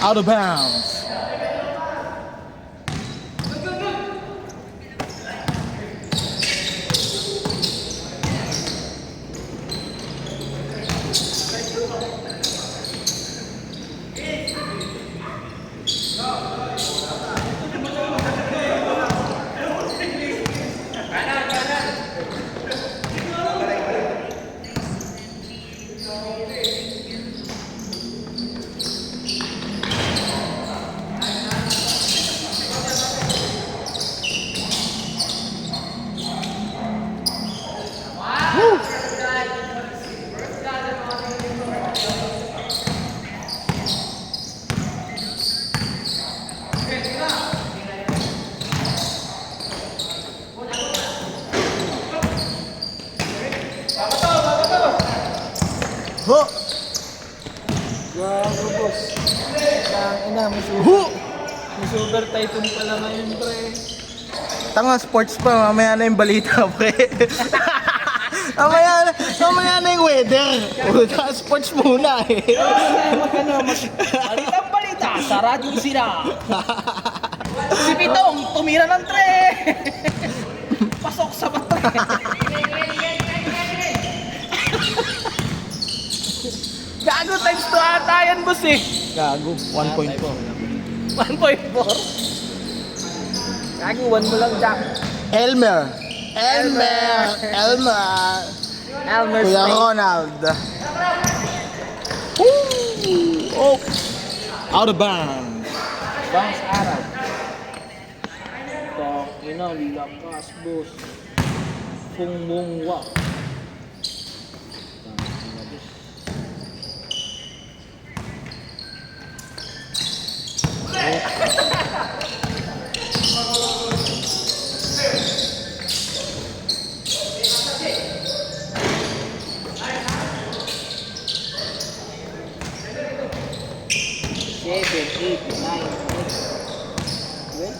Out of bounds. Ho! Gago, boss. Tangina, Ho! may super typhoon pala ngayon, pre. Tanga, sports pa. Mamaya na yung balita, pre. mamaya na yung weather. Sports muna eh. Balitang-balita sa Radyo Sira. Si Pitong tumira ng tre. Pasok sa batre. Gago, times 2 ata yan, boss eh. Gago, 1.4. 1.4. Gago, 1 mo lang, Jack. Elmer Elmer Kuya Snake. Ronald. Woo! Oh. Out of bounds. Bounce Arab. Ina, lakas, boss. Kung mungwa. Seven, 8, 9, 8.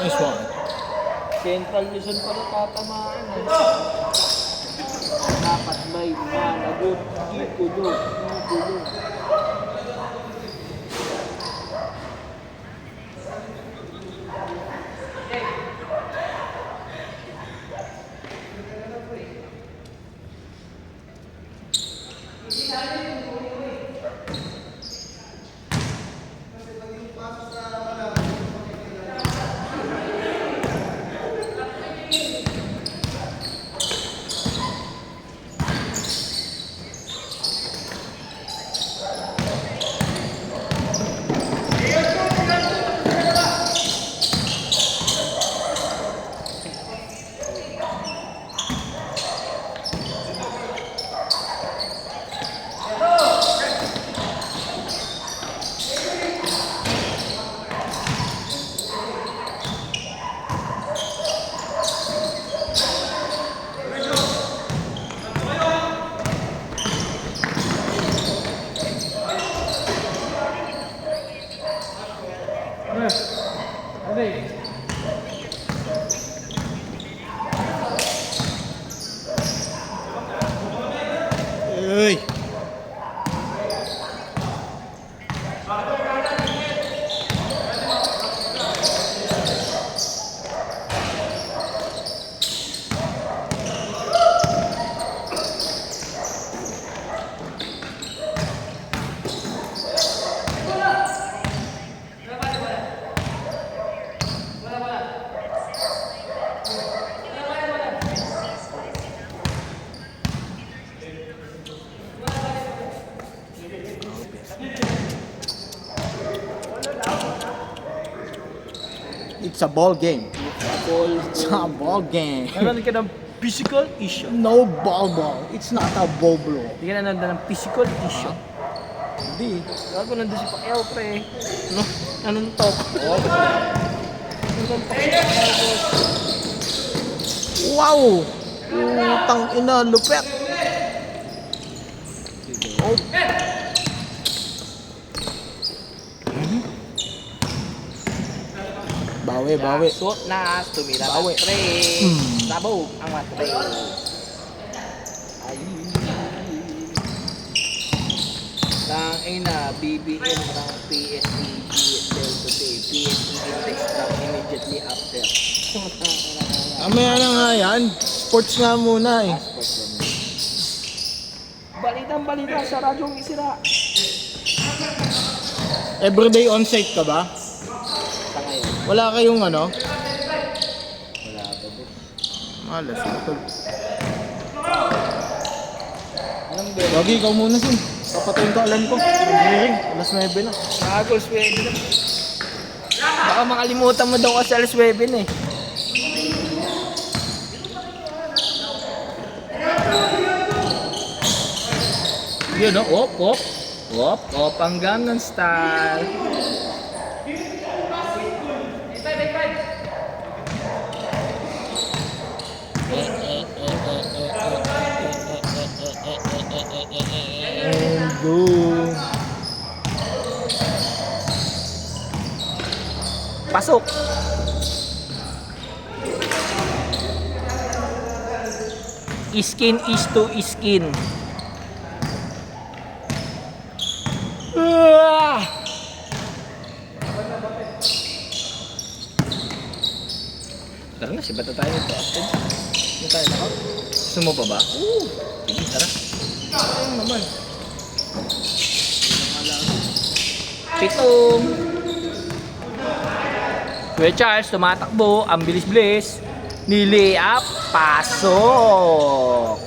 Nice one. Central Luzon pa rin tatamaan. Dapat may managot, itulo. Uy. It's a ball game. It's a ball game. Nanonood ka ng physical issue. No ball. It's not a ball bro. Hindi ka nanonood ng physical issue. Hindi. Gago, nandun si Pacquiao, pre. Ano? Anong talk? Wow! Utang ina, lupet. Oh. Bawi, bawi. Suot na, tumira Bawi. ng 3. Sabog ang matre. Ay. Tang ina, BBM ng PSE today. PSE text from immediately after. Mamaya na nga yan. Sports nga muna eh. Balitang balita sa radyong isira. Everyday on-site ka ba? Sa ngayon. Wala kayong ano? Wala pa po. Malas ito. Anong ba? Lagi ikaw muna sin. Papatayin ka alam ko. Mag-ring. Alas 9 na. Nakaguls 9 na. Baka makalimutan mo daw kasi alas 9 na eh. Yun no? Op, op. Op, op. Ang Gangnam Style. And go. Pasok. Skin is to skin. Ah! Tara na, sibata tayo nito. Hindi tayo na. Gusto mo pa ba? Sige, tara. Ayun naman. Pitong. Kuya Charles, tumatakbo. Ang bilis-bilis. Nili-up. Pasok.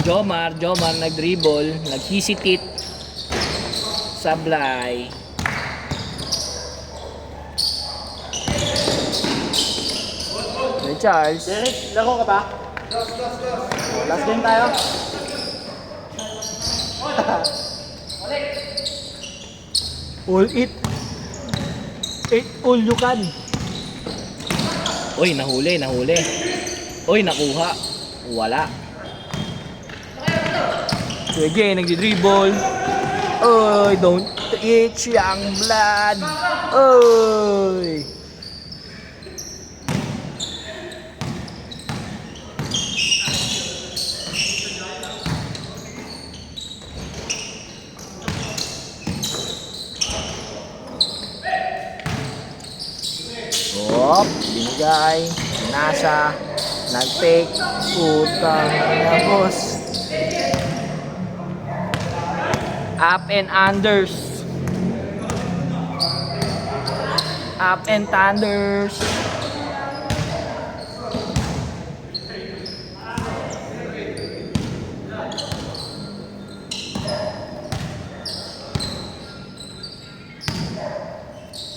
Jomar nag-dribble. Naghisitit. Sablay. Kuya Charles. Derek, laro ka ba? Last game tayo. All it. Eat all you can. Uy, nahuli. Uy, nakuha. Wala. Sige, nagdi-dribble. Uy, don't eat young blood. Uy. Hop, binigay, nasa, nag-take, utang na boss. Up and unders. Up and thunders.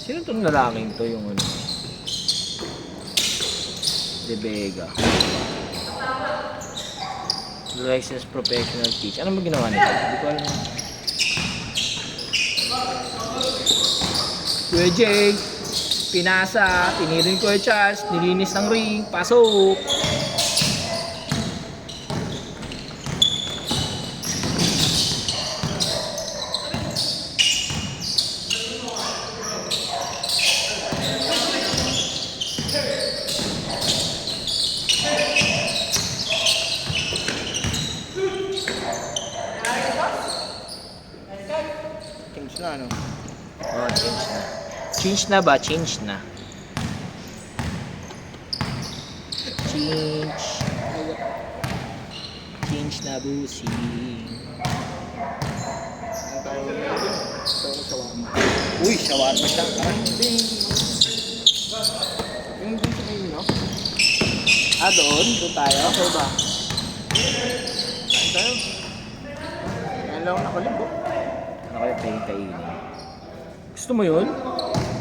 Sino tong lalaking to yung ano? De Vega. Licensed professional teach. Ano ba ginawa nito? Hindi ko alam. Kuya Jake, pinasa, tinirin ko yung Charles, nilinis ng ring, pasok. Change na ano? Oh, change na. Change na ba? Change na. Change. Change na, busi. Ang tayo na yun. Ito ang shawarma. Uy, shawarma siya. Yung dun sa kayo, no? Ah, doon? Doon tayo? Okay ba? Kain tayo. Ngayon lang ako nakalibo. Ano kayo pwedeng kainin? Gusto mo yun?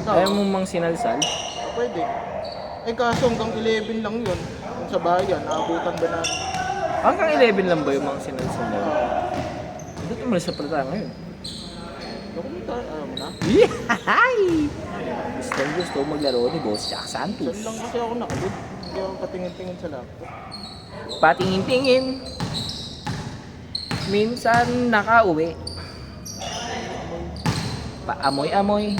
Ayaw mo mang sinalsal? Pwede. Eh kaso hanggang 11 lang yun. Kung sa bayan, naabutan ba na? Hanggang 11 lang ba yung mga sinalsal mo? Dito mo sa pala tayo ngayon. Dokumentar, alam mo na? Yahay! Gusto maglaro ni Boss Jack Santos. Saan lang kasi ako nakalib. Hindi ako patingin-tingin sa laptop. Patingin-tingin. minsan nakauwi. Paamoy-amoy.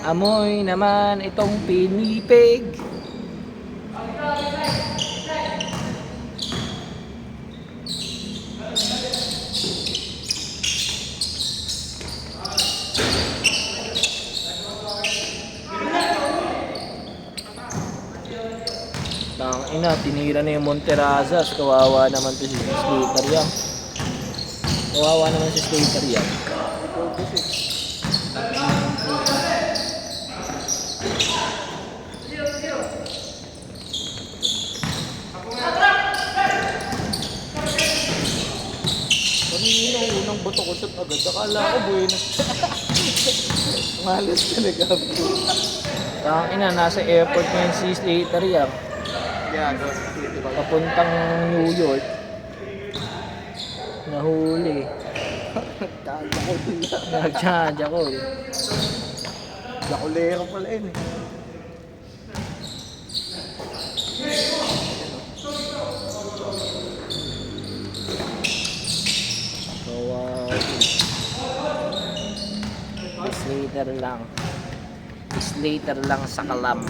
Amoy naman itong pinipig. Ina, tinira na yung Monterazas. Kawawa naman to si Slater yan. Kawawa naman si Slater yan. Kanina, unang bato ko shot agad. Akala ko buena. Malas talaga, bro. Ina, nasa airport ngayon si Slater yan. Yeah, Papuntang New York. Nahuli. Taga ko din lang. Nagtsadya ko. Lakulero pala yun eh. Wow. Slater lang. Slater lang sa kalam.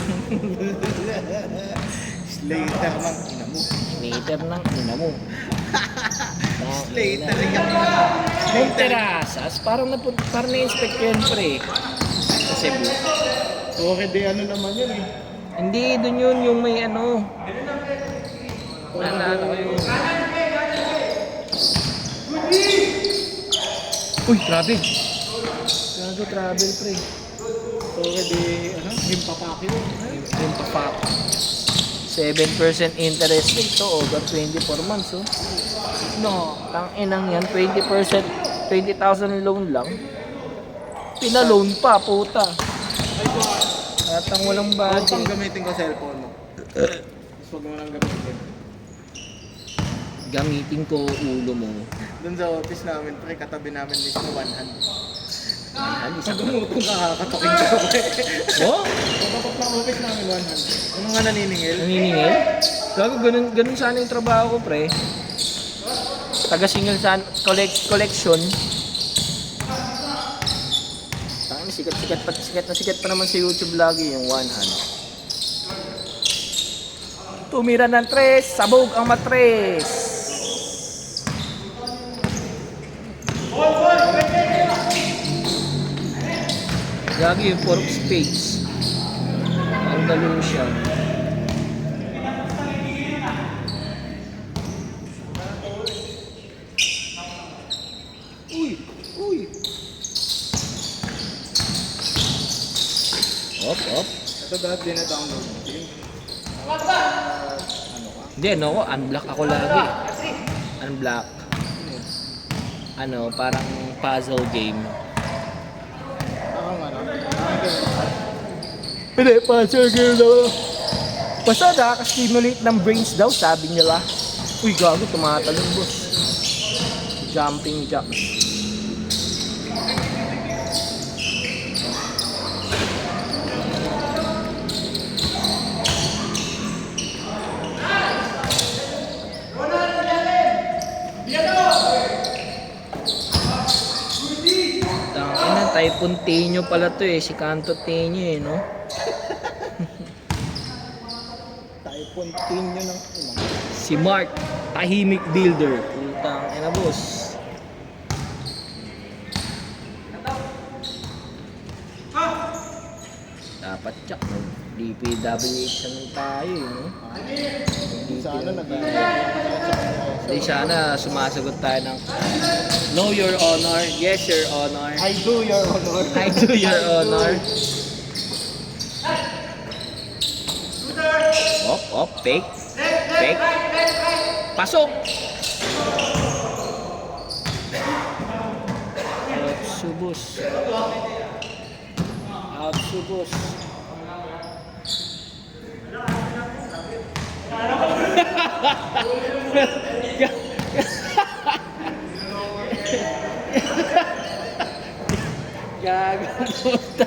Slater lang, ina mo. Slater ng ina mo. Slater yung Monterazas, parang na-inspect ko yan pre. Sa Cebu. okay, di ano naman yun eh. Hindi, dun yun yung may ano. Naalala ko yung... Uy, travel. Gago, travel pre. Okay, di ano, himpapaki yun. Yung papak. 7% interest rate to over 24 months oh. No, tang-inang yan, 20%, 20,000 loan lang. Pinaloan pa, puta. At ang walang Huwag pang budget. gamitin ko cellphone mo. Tapos huwag mo nang gamitin. Gamitin ko ulo mo. Doon sa office namin, pre, katabi namin mismo one hand. Mahal, Sa isang... gumutong kakakatokin ko pre. Oh? Pagkapag ng office namin one hand. Ano nga naniningil? Naniningil? Gago, ganun sana yung trabaho ko, pre. Taga-single collection. Tangin, sikat pa naman sa YouTube lagi yung one hand. Tumira ng tres, sabog ang matres. Gagi yung 4 of spades. Andalusia. Uy. Op. Ito dahil din na-download. Hindi, ano ko, unblock ako lagi. Unblock. Ano, parang puzzle game. Parang ano? Hindi, puzzle game daw. Basta nakaka-stimulate ng brains daw, sabi nila. Uy, gago, tumatalong, boss. Jumping jack. Typhoon Tenyo pala to eh, si Canto Tenyo eh, no? Typhoon Tenyo ng ina. Si Mark, tahimik builder. Putang ina, boss. Dapat tsak, DPWH naman tayo eh, no? Sana Di sana sumasagot tayo ng know your honor, yes your honor. I do your honor. I do your honor. Op, fake. Pasok! Out subos. Gago puta.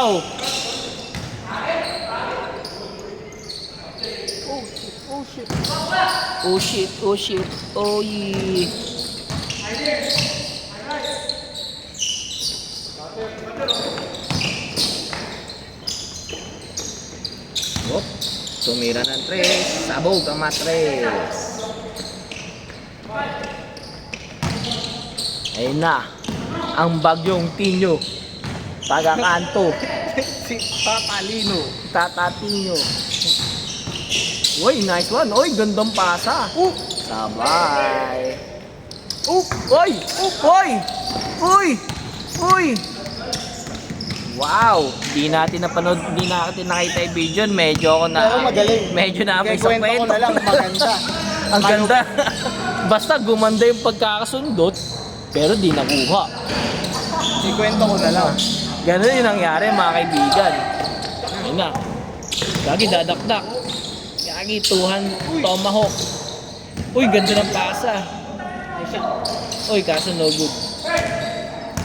Wow! Oh shit. Oh shit, oh shit, oh yeah. Whoop. Tumira ng 3. Sabog ang matres. Ayun na. Ang bagyong Tinyo. Taga-kanto. Si Tatalino. Tatatinyo. Uy, nice one. Uy, gandang pasa. Sabay. Uy! Uy! Uy! Uy! Wow! Di natin napanood, di natin nakita yung video. Medyo ako na... Pero magaling. Medyo na Kaya sa kwento ko na lang, maganda. Ang ganda. Basta gumanda yung pagkakasundot, pero di nakuha. Ikwento ko na lang. Ganun yung nangyari mga kaibigan. Ayun na. Gagi dadakdak. Gagi tuhan tomahawk. Uy, ganda ng pasa. Uy, kaso no good.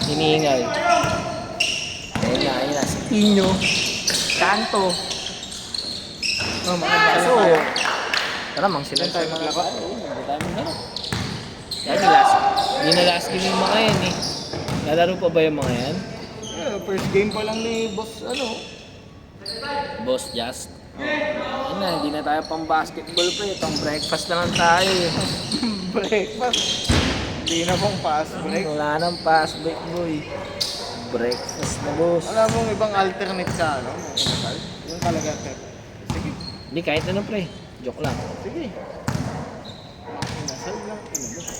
Hinihingal. Ayun na. Si Tinyo. Kanto. Oh, makanda So, tayo. tara mang sila. Saan tayo maglaro? Gagi last. Hindi na last game yung mga yan eh. Lalaro pa ba yung mga yan? First game pa lang ni boss, Boss Just. Ayun na, hindi na tayo pang basketball pa eh. Pang breakfast na lang tayo eh. breakfast. Hindi na pong fast break. Wala nang fast break boy. Breakfast na boss. Alam mo ibang alternate sa inasal? Yung talaga, sige, Hindi kahit ano pre. Joke lang. sige. Inasal lang, inasal.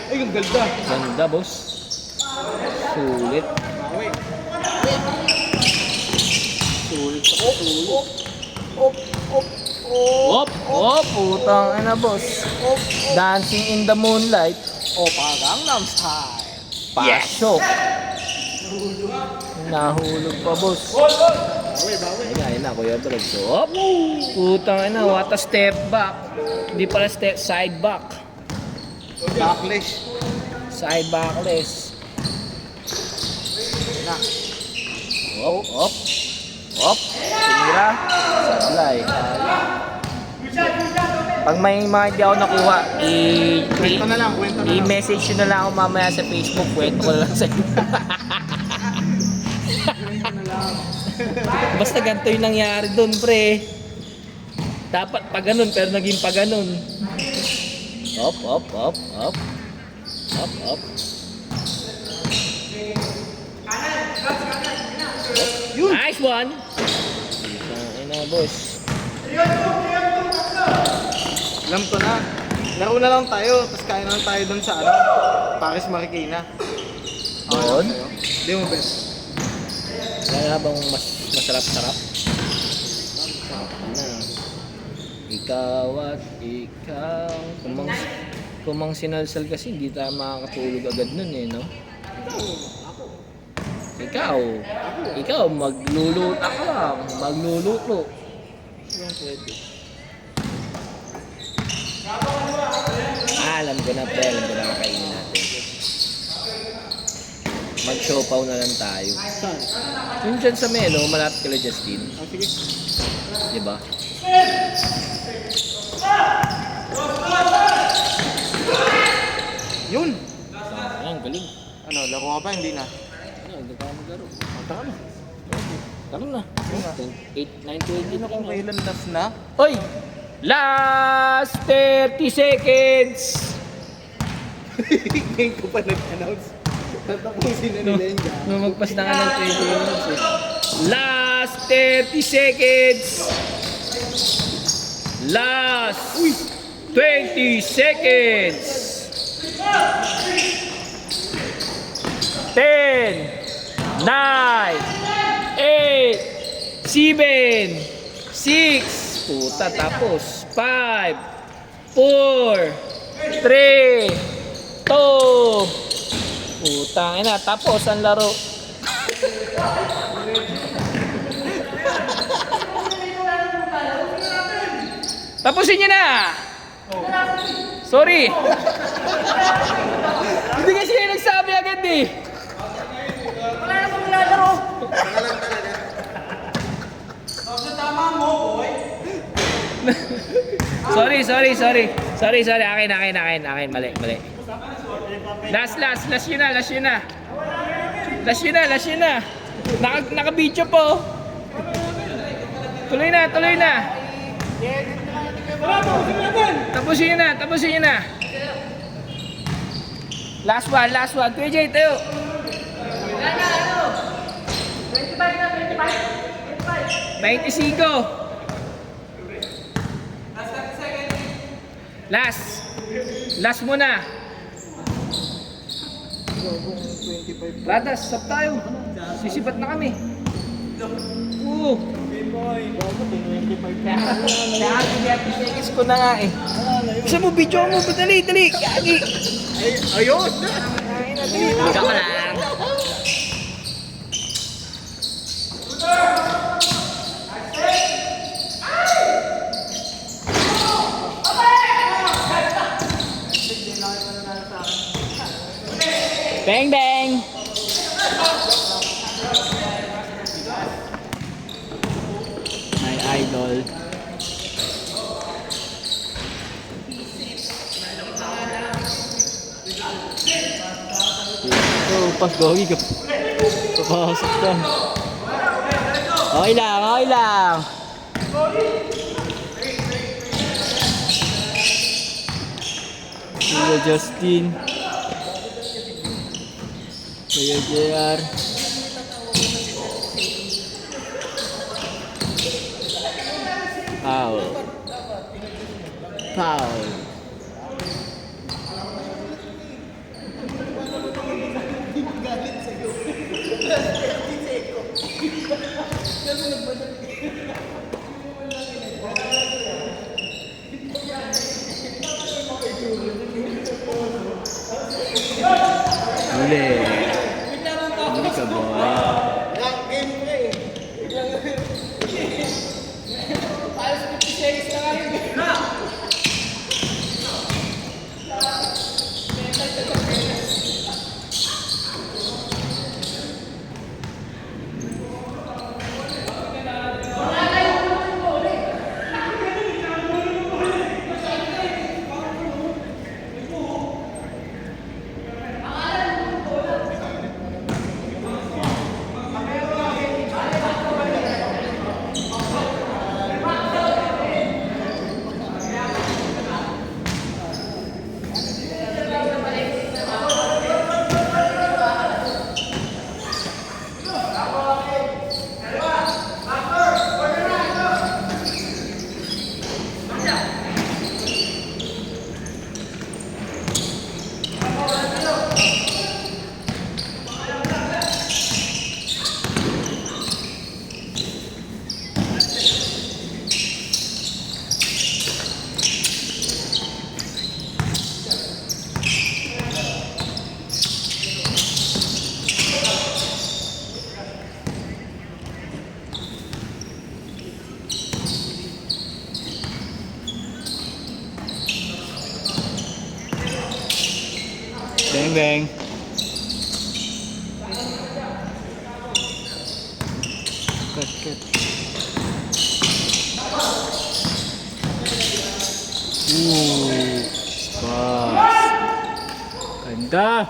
Ay, ang ganda. Ganda boss. Sulit. Wait. Sulit. Op. Op. Putang ina boss. Dancing in the moonlight. Opa Gangnam Style. Pasok. Nahulog pa boss. Bawi. Ayun na, Kuya Brad. So, op. Putang ina, what a step back. Hindi pala step, side back. Backlash. Side backless. Na. Op. Tumira. Sablay. Pag may mga hindi ako nakuha, Kwento na lang. i-message nyo na lang ako mamaya sa Facebook. Kwento ko na lang sa inyo. Basta ganito yung nangyari doon, pre. Dapat pa ganun, pero naging pa ganun. Op. Yun. Nice one! Ayun na, boss. Alam ko na. Laro na lang tayo, tapos kain na lang tayo doon sa Paris Marikina. Doon? Hindi mo bet. Kaya bang masarap-sarap? Na. Ikaw at ikaw. Kumang sinalsal kasi, hindi tayo makakatulog agad nun eh, no? Ikaw, magluluto ka lang. Magluluto. Yung pwede. Alam ko na kakainin natin. Mag-siopaw na lang tayo. Saan? Yung dyan sa Melo, malapit kila Justin. Sige. Diba? Yun. Ang galing. Laro ka pa? Hindi na. Hindi ka maglaro. Tara na. Tara na. 9:20 na Kung kami. kailan last na? Oy! Last 30 seconds! Ngayon ko pa nag-announce. Tatapusin na nila yun dyan. Nung magpas na nga ng 20 minutes eh. Last 30 seconds! Last 20 seconds! 10, 9, 8, 7, 6, Puta, tapos. 5, 4, 3, 2. Putang ina, tapos ang laro. Tapusin niyo na! Sorry! Hindi kasi kayo nagsabi agad eh! Wala na pang lalaro. Sorry. Akin. Mali. Last yun na. Naka-video po. Tuloy na. Tapusin nyo na. Last one. Kuya Jay, tayo. 25. Last muna. Radas, stop tayo. Sisipat na kami. Oo. Kaya 30 seconds ko na nga eh. Gusto mo, video mo. Dali. Kagi. Ayun! Ikaw ka lang. Bang! My idol. Pas gogi ka. Papasok ka. Okay lang. Kuya Justin. Kuya JR. Foul. Huli ka, boy. Bang. Cut. Pas. Ganda.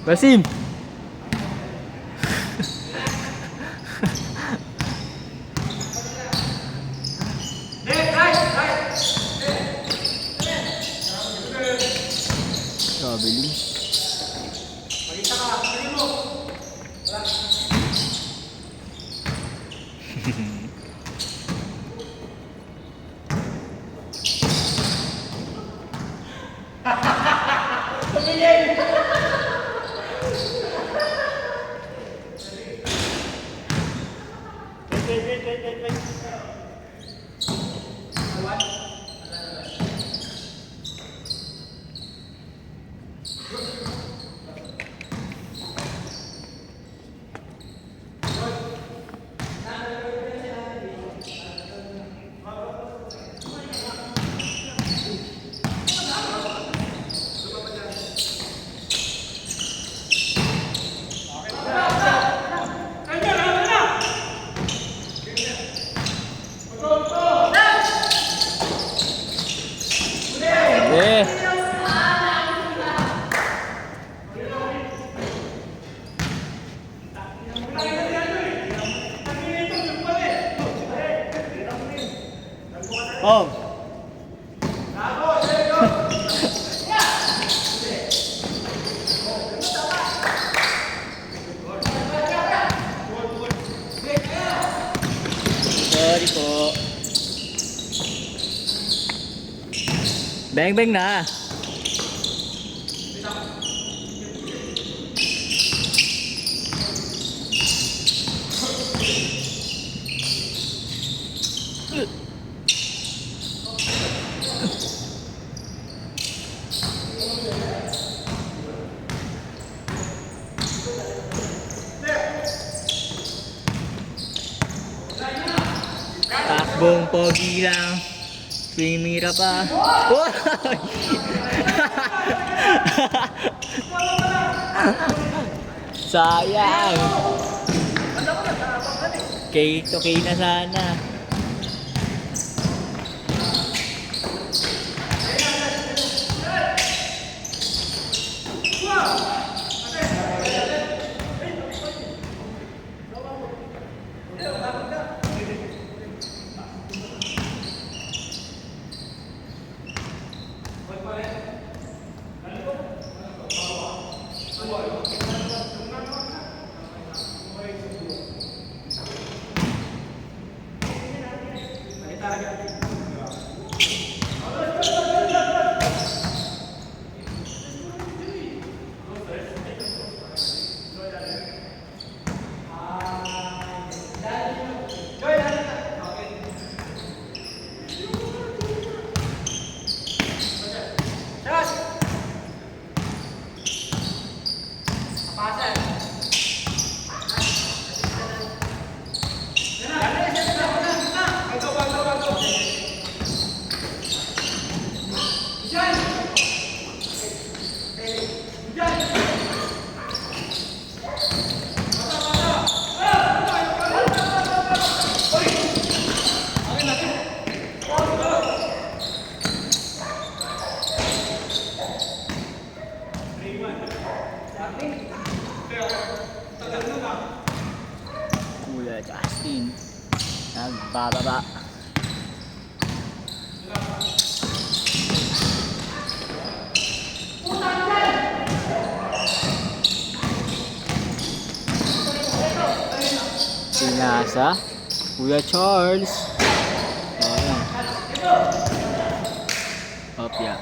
Basim. Traveling. Eh. Oh. Sorry po. Bang bang na. Takbong pogi lang. Swimira pa. Wow! Sayang. K2K na sana. Kuya Justin nagbababa. Sinasa Kuya Charles. Ayan. Opya.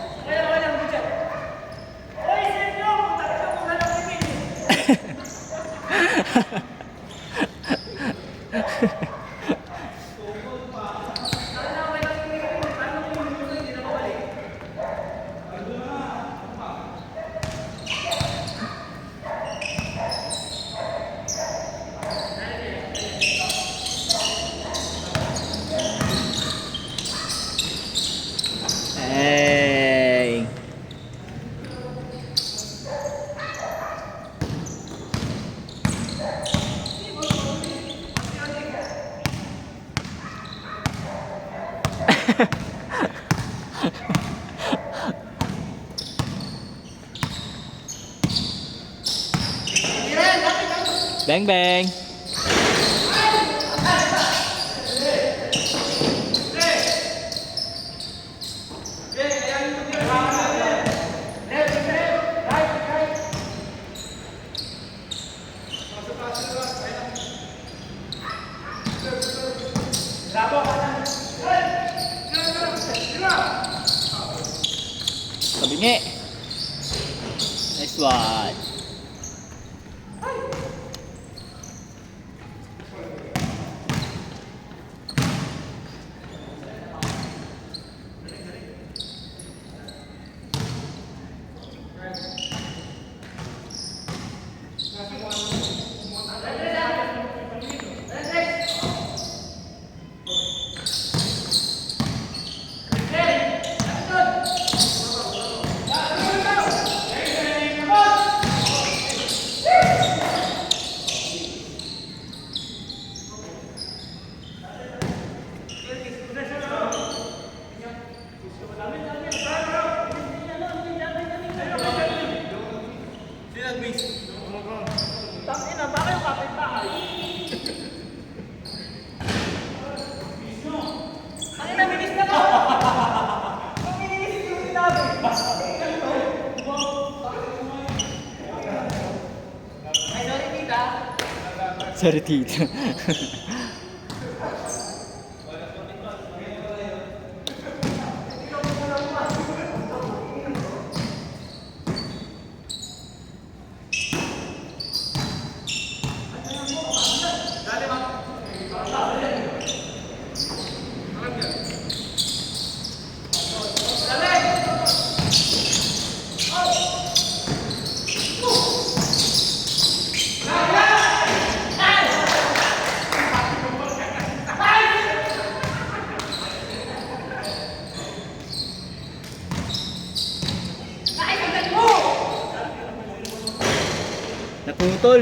Hey. Bang bang. Sabi niya. one. Sorry, tita. Naputol.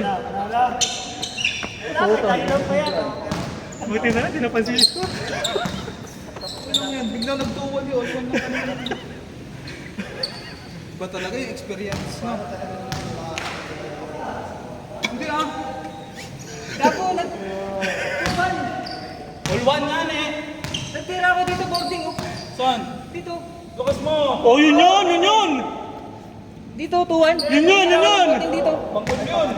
Buti na lang, di napansin ko. Ano yan? Biglang nagtuwal yun. Iba talaga yung experience, no? Hindi ah. Gago, nag-tuwan. All one yan eh. Nagtira ako dito boarding. Oh. Saan? Dito. Lakas mo. Oh, yun yun, yun yun. Dito, tuwan. Yun yun, yun yun. Boarding dito. Bangkod yun.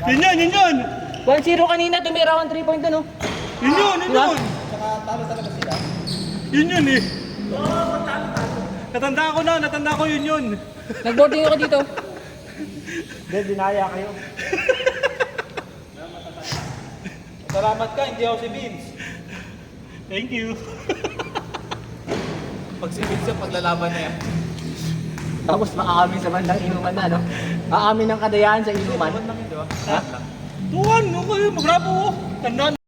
Yun yun, yun yun. 1-0 kanina, tumira akong 3 point doon, oh. Yun yun, yun Diba? yun. Yun yun eh. Natanda ko yun yun. Nag-boarding ako dito. Salamat ka, hindi ako si Vince. Thank you. Pag si Vince, paglalaban na yan. Tapos maaamin sa bandang inuman na, no? Aamin ng kadayahan sa inuman. Iwan lang yun, di ba? Ha? Tuwan, okay, magrabo. Tandaan.